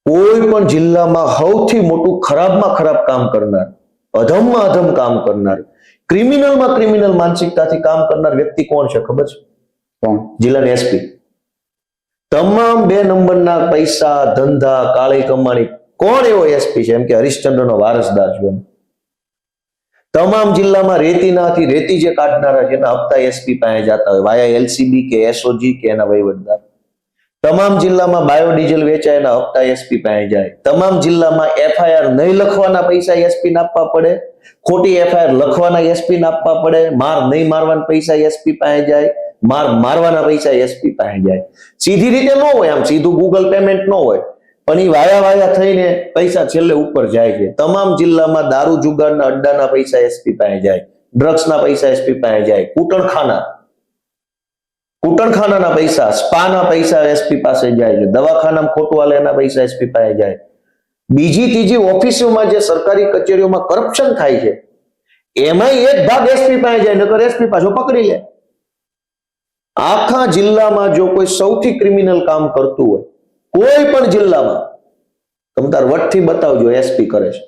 કોઈ પણ જિલ્લામાં સૌથી મોટું ખરાબમાં ખરાબ કામ કરનાર, અધમમાં અધમ કામ કરનાર, ક્રિમિનલમાં ક્રિમિનલ માનસિકતાથી કામ કરનાર વ્યક્તિ કોણ છે ખબર છે? કોણ? જિલ્લાના એસપી. તમામ 2 નંબરના પૈસા ધંધા કાળી કમાણી કોણ એવો એસપી છે? એમ કે હરિશ્ચંદ્રનો વારસદાર છે. તમામ જિલ્લામાં રેતીનાથી રેતી જે કાઢનારા છે એના હપ્તા એસપી પાસે જતા હોય, વાયા એલસીબી કે એસઓજી કે એના વહીવટદાર. તમામ જિલ્લામાં બાયોડીઝલ વેચાય એના હપ્તા એસપી પાસે જાય. તમામ જિલ્લામાં એફઆઈઆર નહીં લખવાના પૈસા એસપી ને આપવા પડે, ખોટી એફઆઈઆર લખવાના એસપી ને આપવા પડે, માર નહીં મારવાના પૈસા એસપી પાસે જાય, માર મારવાના પૈસા એસપી પાસે જાય. સીધી રીતે ન હોય, આમ સીધું ગૂગલ પેમેન્ટ ન હોય, પણ એ વાયા થઈને પૈસા છેલ્લે ઉપર જાય છે. તમામ જિલ્લામાં દારૂ જુગારના અડ્ડાના પૈસા એસપી પાસે જાય, ડ્રગ્સના પૈસા એસપી પાસે જાય, કૂટણખાનાના પૈસા, સ્પાના પૈસા એસપી પાસે જાય છે, દવાખાનામાં ખોટું હાલે એના પૈસા એસપી પાસે જાય. બીજી ત્રીજી ઓફિસોમાં જે સરકારી કચેરીઓમાં કરપ્શન થાય છે એમાં એક ભાગ એસપી પાસે જાય, નકર એસપી પાછો પકડી લે. આખા જિલ્લામાં જો કોઈ સૌથી ક્રિમિનલ કામ કરતું હોય કોઈ પણ જિલ્લામાં, તમે તાર વટથી બતાવજો એસપી કરે છે.